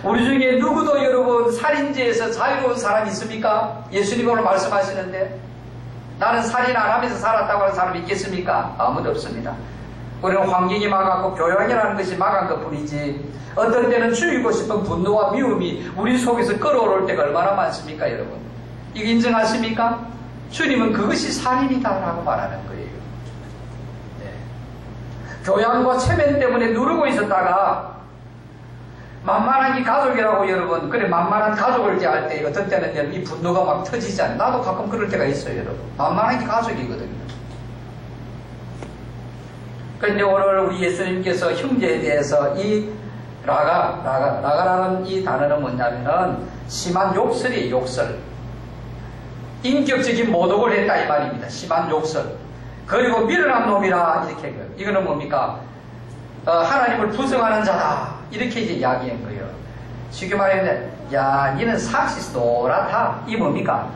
Speaker 1: 우리 중에 누구도 여러분 살인죄에서 자유로운 사람이 있습니까? 예수님 오늘 말씀하시는데 나는 살인 안 하면서 살았다고 하는 사람이 있겠습니까? 아무도 없습니다. 우리는 환경이 막았고 교양이라는 것이 막은 것 뿐이지 어떤 때는 죽이고 싶은 분노와 미움이 우리 속에서 끌어오를 때가 얼마나 많습니까 여러분? 이거 인정하십니까? 주님은 그것이 살인이다라고 말하는 거예요. 교양과 체면 때문에 누르고 있었다가 만만한 이 가족이라고 여러분, 그래 만만한 가족을 대할 때 어떤 때는 여러분 이 분노가 막 터지지 않아요. 나도 가끔 그럴 때가 있어요 여러분. 만만한 게 가족이거든요. 그런데 오늘 우리 예수님께서 형제에 대해서 이 라가라는 이 단어는 뭐냐면은 심한 욕설이에요. 욕설. 인격적인 모독을 했다 이 말입니다. 심한 욕설. 그리고 미련한 놈이라 이렇게 해요. 이거는 뭡니까? 하나님을 부정하는 자다. 이렇게 이제 이야기한 거예요. 쉽게 말하면, 야, 니는 삭시스 노랗다. 이 뭡니까?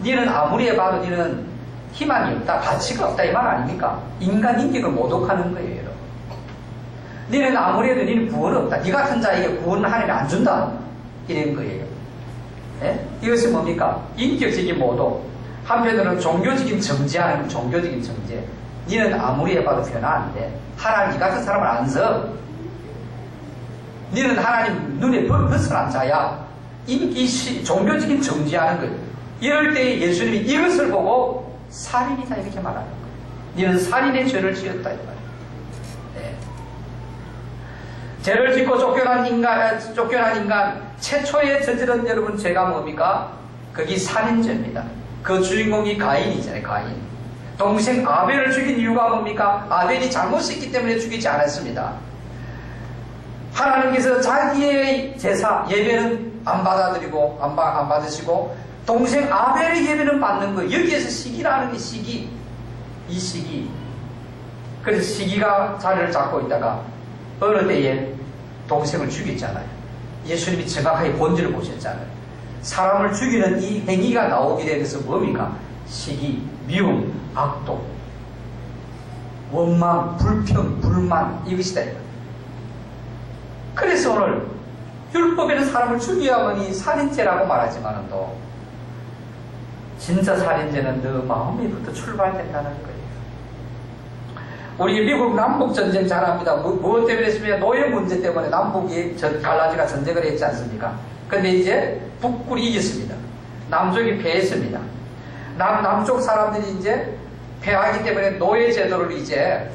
Speaker 1: 니는 아무리 해봐도 니는 희망이 없다. 가치가 없다. 이 말 아닙니까? 인간 인격을 모독하는 거예요, 여러분. 니는 아무리 해도 니는 구원 없다. 니 같은 자에게 구원을 하나님이 안 준다. 이런 거예요. 네? 이것이 뭡니까? 인격적인 모독. 한편으로는 종교적인 정죄하는 종교적인 정죄. 니는 아무리 해봐도 변화 안 돼. 하나님 니 같은 사람을 안 써. 니는 하나님 눈에 벗어난 자야. 종교적인 정죄하는 거예요. 이럴 때 예수님이 이것을 보고 살인이다 이렇게 말하는 거예요. 니는 살인의 죄를 지었다 이 말이에요. 네. 죄를 짓고 쫓겨난 인간 최초의 저지른 여러분 죄가 뭡니까? 그게 살인죄입니다. 그 주인공이 가인이잖아요. 가인. 동생 아벨을 죽인 이유가 뭡니까? 아벨이 잘못했기 때문에 죽이지 않았습니다. 하나님께서 자기의 제사, 예배는 안 받아들이고, 안 받으시고, 동생 아벨의 예배는 받는 거예요. 여기에서 시기라는 게 시기. 이 시기. 그래서 시기가 자리를 잡고 있다가, 어느 때에 동생을 죽였잖아요. 예수님이 정확하게 본질을 보셨잖아요. 사람을 죽이는 이 행위가 나오게 되면서 뭡니까? 시기, 미움, 악독, 원망, 불평, 불만, 이것이다. 그래서 오늘 율법에는 사람을 죽여야만이 살인죄라고 말하지만은 또 진짜 살인죄는 너 마음에부터 출발된다는 거예요. 우리 미국 남북전쟁 잘 압니다. 무엇 때문에 했으면 노예 문제 때문에 남북이 갈라지가 전쟁을 했지 않습니까? 근데 이제 북군이 이겼습니다. 남쪽이 패했습니다. 남쪽 사람들이 이제 패하기 때문에 노예 제도를 이제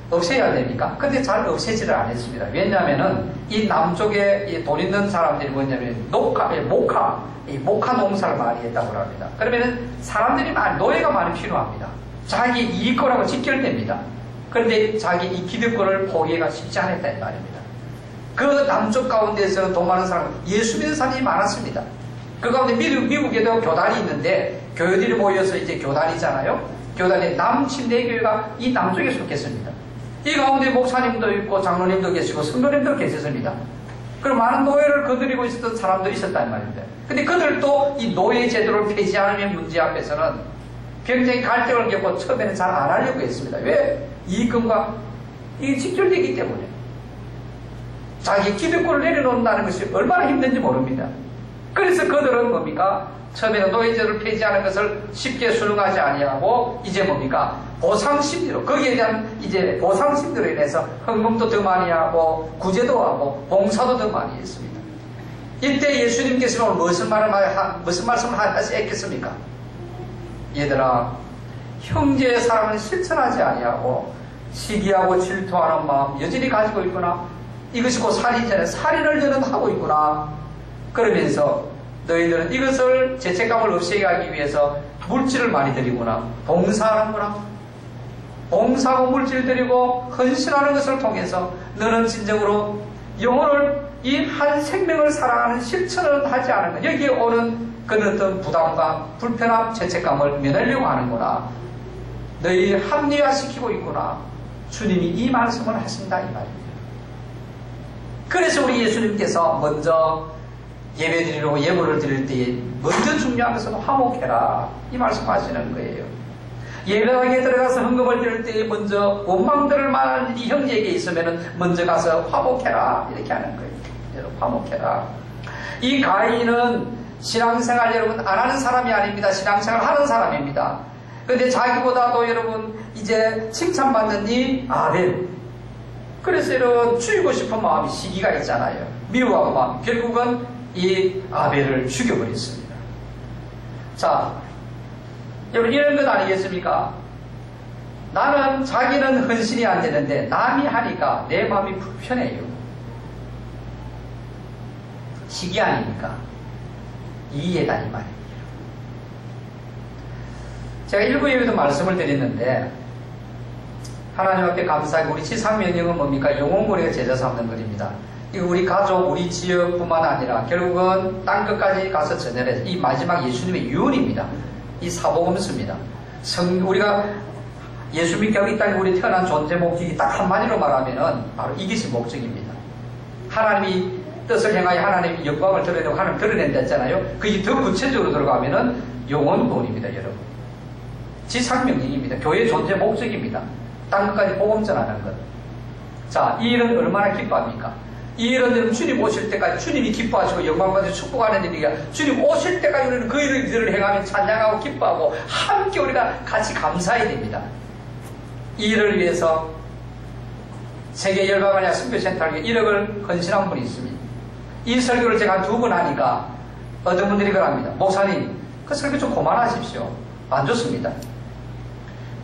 Speaker 1: 없애야 됩니까? 근데 잘 없애지를 않았습니다. 왜냐하면은 이 남쪽에 이 돈 있는 사람들이 뭐냐면 목화 농사를 많이 했다고 합니다. 그러면은 사람들이 노예가 많이 필요합니다. 자기 이익 거라고 직결됩니다. 그런데 자기 이 기득권을 포기하기가 쉽지 않았다 이 말입니다. 그 남쪽 가운데서 돈 많은 사람, 예수 믿는 사람이 많았습니다. 그 가운데 미국에도 교단이 있는데 교회들이 모여서 이제 교단이잖아요. 교단의 남침대교회가 이 남쪽에 속했습니다. 이 가운데 목사님도 있고 장로님도 계시고 성도님도 계셨습니다. 그리고 많은 노예를 거느리고 있었던 사람도 있었단 말입니다. 근데 그들도 이 노예 제도를 폐지하는 문제 앞에서는 굉장히 갈등을 겪고 처음에는 잘 안 하려고 했습니다. 왜? 이익금과 이게 직결되기 때문에. 자기 기득권을 내려놓는다는 것이 얼마나 힘든지 모릅니다. 그래서 그들은 뭡니까? 처음에는 노예제도를 폐지하는 것을 쉽게 수능하지 아니하고 이제 뭡니까? 보상심리로, 거기에 대한 이제 보상심리로 인해서 헌금도 더 많이 하고 구제도 하고 봉사도 더 많이 했습니다. 이때 예수님께서는 오늘 무슨 말씀을 하셨겠습니까? 얘들아, 형제의 사랑을 실천하지 아니하고 시기하고 질투하는 마음 여전히 가지고 있구나. 이것이 곧 살인전에 살인을 너는 하고 있구나. 그러면서 너희들은 이것을 죄책감을 없애게 하기 위해서 물질을 많이 드리구나. 봉사하는구나. 봉사하고 물질 드리고 헌신하는 것을 통해서 너는 진정으로 영혼을 이 한 생명을 사랑하는 실천을 하지 않은 것. 여기에 오는 그런 어떤 부담감, 불편함, 죄책감을 면하려고 하는구나. 너희 합리화시키고 있구나. 주님이 이 말씀을 하신다 이 말입니다. 그래서 우리 예수님께서 먼저 예배 드리려고 예물을 드릴 때에 먼저 중요한 것은 화목해라 이 말씀하시는 거예요. 예배당에 들어가서 헌금을 드릴 때에 먼저 원망들을 말하는 이 형제에게 있으면 먼저 가서 화목해라 이렇게 하는 거예요. 여러분 화목해라. 이 가인은 신앙생활 여러분 안 하는 사람이 아닙니다. 신앙생활 하는 사람입니다. 그런데 자기보다도 여러분 이제 칭찬받는 이 아벨, 그래서 이런 죽이고 싶은 마음이 시기가 있잖아요. 미워하는 마음. 결국은 이 아벨을 죽여버렸습니다. 자, 여러분 이런 것 아니겠습니까? 나는 자기는 헌신이 안 되는데 남이 하니까 내 마음이 불편해요. 시기 아닙니까? 이해다 이 말이에요. 제가 일부 예배도 말씀을 드렸는데 하나님 앞에 감사하게 우리 지상명령은 뭡니까? 영혼고리가 제자 삼는 것입니다. 이거 우리 가족, 우리 지역뿐만 아니라 결국은 땅끝까지 가서 전해내 이 마지막 예수님의 유언입니다. 이 사복음서입니다. 우리가 예수 믿게 하고 이 땅에 우리 태어난 존재 목적이 딱 한마디로 말하면은 바로 이것이 목적입니다. 하나님이 뜻을 행하여 하나님의 영광을 드러내고 하나님 드러낸다 했잖아요. 그게 더 구체적으로 들어가면은 영혼구원입니다, 여러분. 지상명령입니다. 교회의 존재 목적입니다. 땅끝까지 복음 전하는 것. 자, 이 일은 얼마나 기뻐합니까? 이 일은 주님 오실 때까지 주님이 기뻐하시고 영광받으시고 축복하는 일이야. 주님 오실 때까지 우리는 그 일들을 행하면 찬양하고 기뻐하고 함께 우리가 같이 감사해야 됩니다. 이 일을 위해서 세계 열방아니아 선교센터에 1억을 헌신한 분이 있습니다. 이 설교를 제가 2번 하니까 어떤 분들이 그럽니다. 목사님, 그 설교 좀 그만하십시오. 안 좋습니다.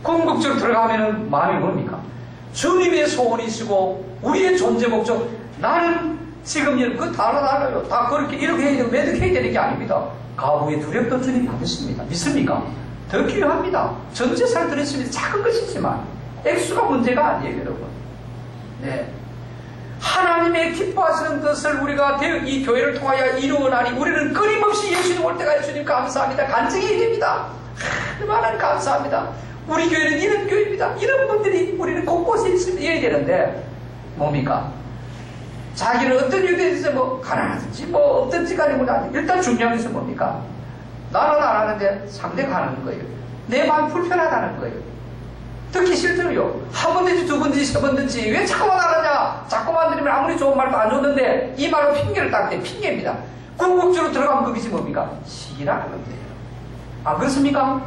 Speaker 1: 궁극적으로 들어가면은 마음이 뭡니까? 주님의 소원이시고 우리의 존재 목적, 나는 지금 그거 달라요. 다 그렇게 이렇게 해야 되고 매듭해야 되는 게 아닙니다. 가부의 두렵도 주님 받으십니다. 믿습니까? 더 귀합니다. 전 재산을 드렸습니다. 작은 것이지만 액수가 문제가 아니에요, 여러분. 네. 하나님의 기뻐하시는 뜻을 우리가 이 교회를 통하여 이루어나니 우리는 끊임없이 예수님 올 때까지 주님 감사합니다. 간증해야 됩니다. 하나님 감사합니다. 우리 교회는 이런 교회입니다. 이런 분들이 우리는 곳곳에 있어야 되는데 뭡니까? 자기는 어떤 일에 대해서 뭐 가난하든지 뭐 없든지 간에 뭐 일단 중요한 것은 뭡니까? 나는 안 하는데 상대가 하는 거예요. 내 마음이 불편하다는 거예요. 듣기 싫더라요. 한 번든지 두 번든지 세 번든지 왜 자꾸만 안 하냐? 자꾸만 들으면 아무리 좋은 말도 안 좋는데 이 말로 핑계를 딱 대. 핑계입니다. 궁극적으로 들어가면 그것이 뭡니까? 시기라는 건데요. 안 그렇습니까?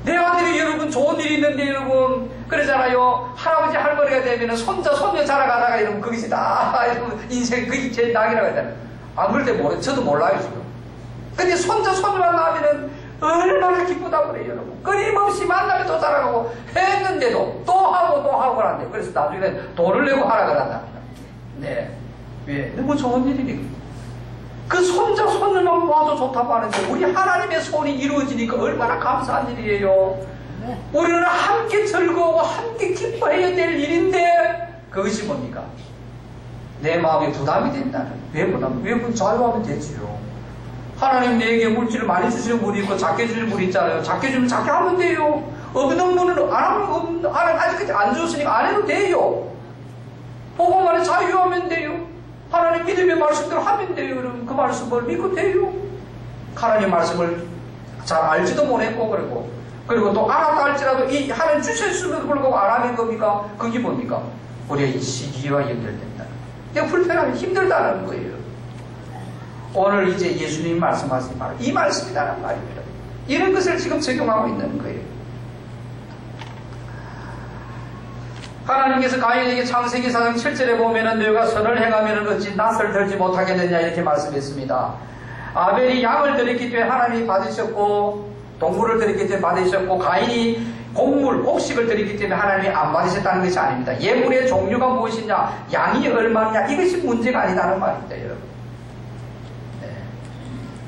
Speaker 1: 내 아들이 여러분 좋은 일이 있는데 여러분 그러잖아요. 할아버지 할머니가 되면 손자 손녀 자라가다가 이러면 그것이 다 인생 그게 제일 낙이라고 하잖아요. 안 그럴 때 모르 저도 몰라요 지금. 근데 손자 손녀만 나면은 얼마나 기쁘다고 그래요 여러분. 끊임없이 만나면 또 자라가고 했는데도 또 하고 하는데 그래서 나중에 돈을 내고 하라 그런답니다. 네. 왜? 너무 좋은 일이니까. 그 손자 손녀만 봐도 좋다고 하는데 우리 하나님의 소원이 이루어지니까 얼마나 감사한 일이에요. 우리는 함께 즐거워 함께 기뻐해야 될 일인데 그것이 뭡니까? 내 마음에 부담이 된다는. 왜 부담? 왜 자유하면 되지요. 하나님 내게 물질을 많이 주시는 분이 있고 작게 주시는 분이 있잖아요. 작게 주면 작게 하면 돼요. 없는 분은 안 하면 하나님 아직까지 안 줬으니까 안 해도 돼요. 복음만에 자유하면 돼요. 하나님 믿음의 말씀대로 하면 돼요. 그럼 그 말씀을 믿고 돼요. 하나님 말씀을 잘 알지도 못했고 그리고 또 알았다 할지라도 이 하나님 주셨음에도 불구하고 안 하는 겁니까? 그게 뭡니까? 우리의 이 시기와 연결된다. 내가 불편하면 힘들다는 거예요. 오늘 이제 예수님 말씀하신 바로 이 말씀이라는 말입니다. 이런 것을 지금 적용하고 있는 거예요. 하나님께서 가인에게 창세기 4장 7절에 보면은 너희가 선을 행하면 어찌 낯을 들지 못하겠느냐 이렇게 말씀했습니다. 아벨이 양을 드렸기 때문에 하나님이 받으셨고 동물을 드렸기 때문에 받으셨고 가인이 곡식을 드렸기 때문에 하나님이 안 받으셨다는 것이 아닙니다. 예물의 종류가 무엇이냐, 양이 얼마냐 이것이 문제가 아니다는 말입니다, 여러분. 네.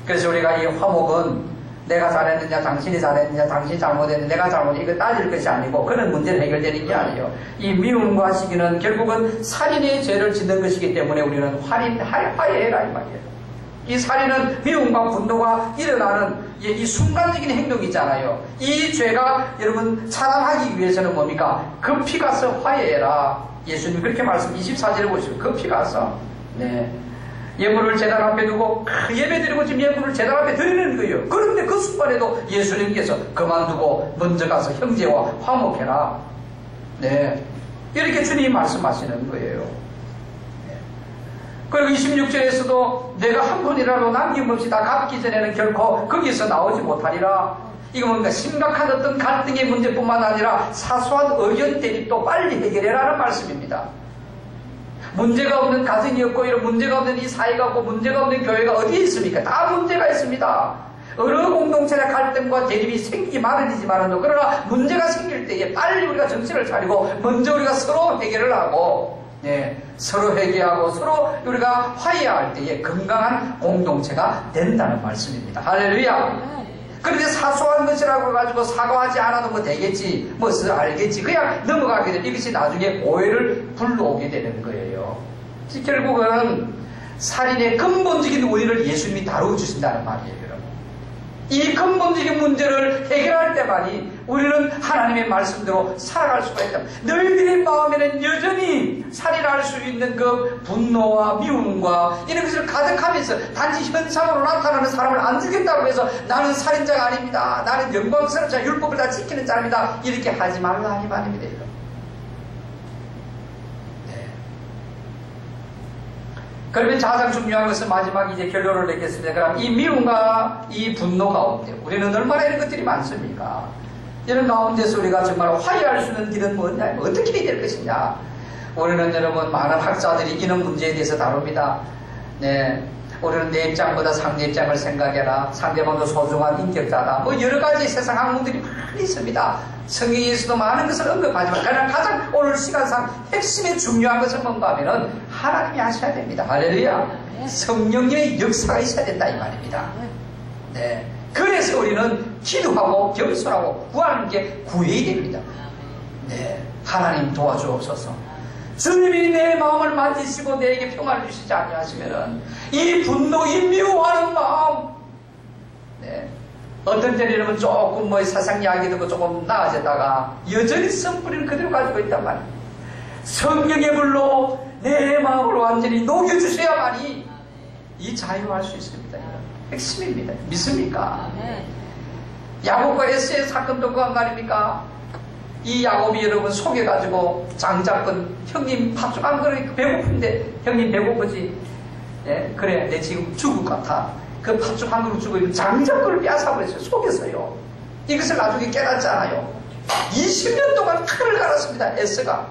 Speaker 1: 그래서 우리가 이 화목은 내가 잘했느냐, 당신이 잘했느냐, 당신이 잘못했느냐, 내가 잘못했느냐 이거 따질 것이 아니고 그런 문제는 해결되는 게 아니에요. 이 미움과 시기는 결국은 살인의 죄를 짓는 것이기 때문에 우리는 화해해라 이 말이에요. 이 살인은 미움과 분노가 일어나는 이 순간적인 행동이잖아요. 이 죄가 여러분 차단하기 위해서는 뭡니까? 급히 가서 화해해라. 예수님 그렇게 말씀 24절에 보시면 급히 가서 예물을 제단 앞에 두고 예배 드리고 지금 예물을 제단 앞에 드리는 거예요. 그런데 그 순간에도 예수님께서 그만두고 먼저 가서 형제와 화목해라. 이렇게 주님이 말씀하시는 거예요. 그리고 26절에서도 내가 한 분이라도 남김없이 다 갚기 전에는 결코 거기서 나오지 못하리라. 이거 뭔가 심각한 어떤 갈등의 문제뿐만 아니라 사소한 의견 대립도 빨리 해결해라는 말씀입니다. 문제가 없는 가정이 없고 이런 문제가 없는 이 사회가 없고 문제가 없는 교회가 어디에 있습니까? 다 문제가 있습니다. 어느 공동체의 갈등과 대립이 생기기 마련이지만은 그러나 문제가 생길 때에 빨리 우리가 정신을 차리고 먼저 우리가 서로 해결을 하고 서로 회개하고 서로 우리가 화해할 때에 건강한 공동체가 된다는 말씀입니다. 할렐루야. 그런데 사소한 것이라고 가지고 사과하지 않아도 뭐 되겠지, 뭐 알겠지, 그냥 넘어가게 되면 이것이 나중에 오해를 불러오게 되는 거예요. 결국은 살인의 근본적인 원인을 예수님이 다루어 주신다는 말이에요. 이 근본적인 문제를 해결할 때만이 우리는 하나님의 말씀대로 살아갈 수가 있다. 너희들의 마음에는 여전히 살인할 수 있는 그 분노와 미움과 이런 것을 가득하면서 단지 현상으로 나타나는 사람을 안 죽겠다고 해서 나는 살인자가 아닙니다. 나는 영광스러운 자, 율법을 다 지키는 자입니다. 이렇게 하지 말라 이 말입니다. 그러면 가장 중요한 것은 마지막 이제 결론을 내겠습니다. 그럼 이 미움과 이 분노 가운데 우리는 얼마나 이런 것들이 많습니까? 이런 가운데서 우리가 정말 화해할 수 있는 길은 뭐냐? 어떻게 해야 될 것이냐? 우리는 여러분 많은 학자들이 이런 문제에 대해서 다룹니다. 우리는 내 입장보다 상대 입장을 생각해라. 상대방도 소중한 인격자다. 뭐 여러 가지 세상 학문들이 많이 있습니다. 성경에서도 많은 것을 언급하지만 그러나 가장 오늘 시간상 핵심의 중요한 것은 뭔가 하면은 하나님이 하셔야 됩니다. 할렐루야. 성령의 역사가 있어야 된다 이 말입니다. 그래서 우리는 기도하고 겸손하고 구하는 게 구해야 됩니다. 하나님 도와주옵소서. 주님이 내 마음을 만지시고 내게 평안을 주시지 아니하시면은 이 분노, 이 미워하는 마음, 어떤 때는 여러분 조금 뭐 세상 이야기 듣고 조금 나아졌다가 여전히 성뿌리를 그대로 가지고 있단 말이에요. 성령의 불로 내 마음을 완전히 녹여주셔야만이 이 자유할 수 있습니다. 핵심입니다. 믿습니까? 야곱과 에스의 사건도 그거 아닙니까? 이 야곱이 여러분 속여가지고 장자권 형님 팥죽 안 그러니까 배고픈데 형님 배고프지? 그래 내 지금 죽을 것 같아. 그 팥죽 한 그릇 주고 장자권을 빼앗아버렸어요. 속여서요. 이것을 나중에 깨닫잖아요. 20년 동안 칼을 갈았습니다. 에스가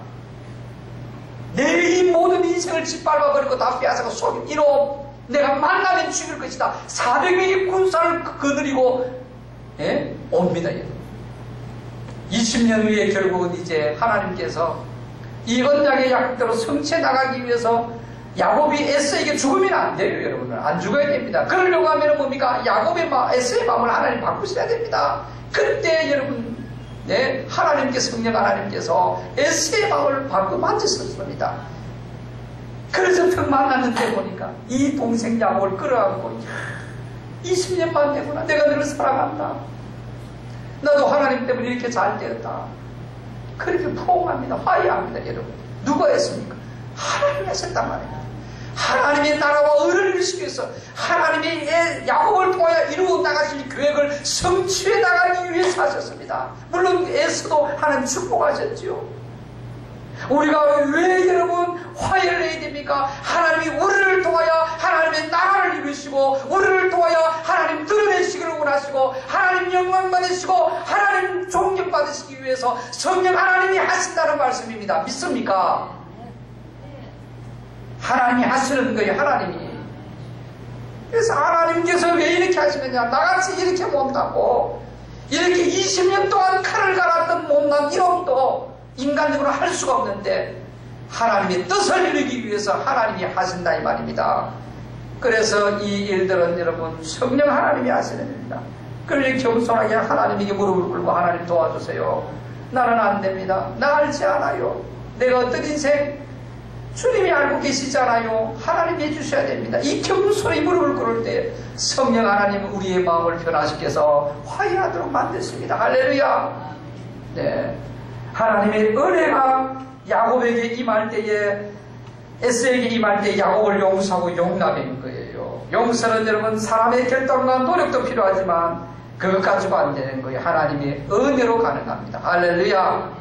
Speaker 1: 내 이 모든 인생을 짓밟아버리고 다 빼앗아가 속여. 이로 내가 만나면 죽일 것이다. 400명의 군사를 거느리고 옵니다. 20년 후에 결국은 이제 하나님께서 이 언약의 약속대로 성취해 나가기 위해서 야곱이 에스에게 죽으면 안 돼요, 여러분들. 안 죽어야 됩니다. 그러려고 하면 뭡니까? 야곱의 에스의 마음을 하나님 바꾸셔야 됩니다. 그때 여러분 네, 성령 하나님께서 에스의 마음을 바꿔 만지셨습니다. 그래서 편 만났는데 보니까 이 동생 야곱을 끌어안고 20년 만내구나. 내가 너를 사랑한다. 나도 하나님 때문에 이렇게 잘 되었다. 그렇게 포옹합니다. 화해합니다. 여러분. 누가 했습니까? 하나님이 하셨단 말입니다. 하나님의 나라와 의를 이루시기 위해서 하나님이 야곱을 통하여 이루어 나가실 계획을 성취해 나가기 위해서 하셨습니다. 물론 에서도 하나님 축복하셨지요. 우리가 왜 여러분 화해를 해야 됩니까? 하나님이 우리를 통하여 하나님의 나라를 이루시고 우리를 통하여 하나님 드러내시기를 원하시고 하나님 영광 받으시고 하나님 존경 받으시기 위해서 성령 하나님이 하신다는 말씀입니다. 믿습니까? 하나님이 하시는 거예요. 하나님이. 그래서 하나님께서 왜 이렇게 하시느냐. 나같이 이렇게 못하고 이렇게 20년 동안 칼을 갈았던 못난 이놈도 인간적으로 할 수가 없는데 하나님의 뜻을 이루기 위해서 하나님이 하신다 이 말입니다. 그래서 이 일들은 여러분 성령 하나님이 하시는 일입니다. 그러니 겸손하게 하나님에게 무릎을 꿇고 하나님 도와주세요. 나는 안 됩니다. 나 알지 않아요. 내가 어떤 인생 주님이 알고 계시잖아요. 하나님이 해주셔야 됩니다. 이 겸손히 무릎을 꿇을 때 성령 하나님은 우리의 마음을 변화시켜서 화해하도록 만드십니다. 할렐루야. 네. 하나님의 은혜가 야곱에게 임할 때에 에스에게 임할 때 야곱을 용서하고 용납한 거예요. 용서는 여러분 사람의 결단과 노력도 필요하지만 그것 가지고 안 되는 거예요. 하나님의 은혜로 가능합니다. 할렐루야.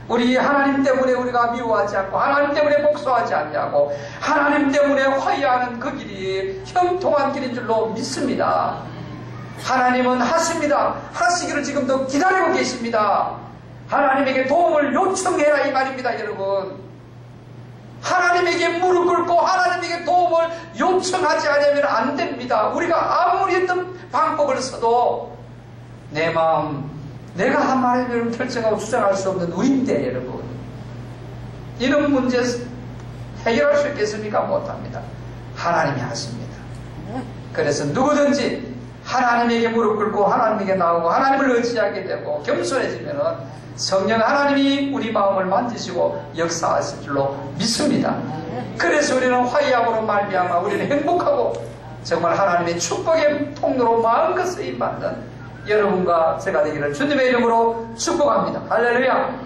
Speaker 1: 우리 하나님 때문에 우리가 미워하지 않고 하나님 때문에 복수하지 않냐고 하나님 때문에 화해하는 그 길이 형통한 길인 줄로 믿습니다. 하나님은 하십니다. 하시기를 지금도 기다리고 계십니다. 하나님에게 도움을 요청해라 이 말입니다. 여러분 하나님에게 무릎 꿇고 하나님에게 도움을 요청하지 않으면 안 됩니다. 우리가 아무리 어떤 방법을 써도 내 마음 내가 한 말을 결정하고 주장할 수 없는 우리인데 여러분 이런 문제 해결할 수 있겠습니까? 못합니다. 하나님이 하십니다. 그래서 누구든지 하나님에게 무릎 꿇고 하나님에게 나오고 하나님을 의지하게 되고 겸손해지면은 성령 하나님이 우리 마음을 만지시고 역사하실 줄로 믿습니다. 그래서 우리는 화해함으로 말미암아 우리는 행복하고 정말 하나님의 축복의 통로로 마음껏 쓰임받는 여러분과 제가 되기를 주님의 이름으로 축복합니다. 할렐루야.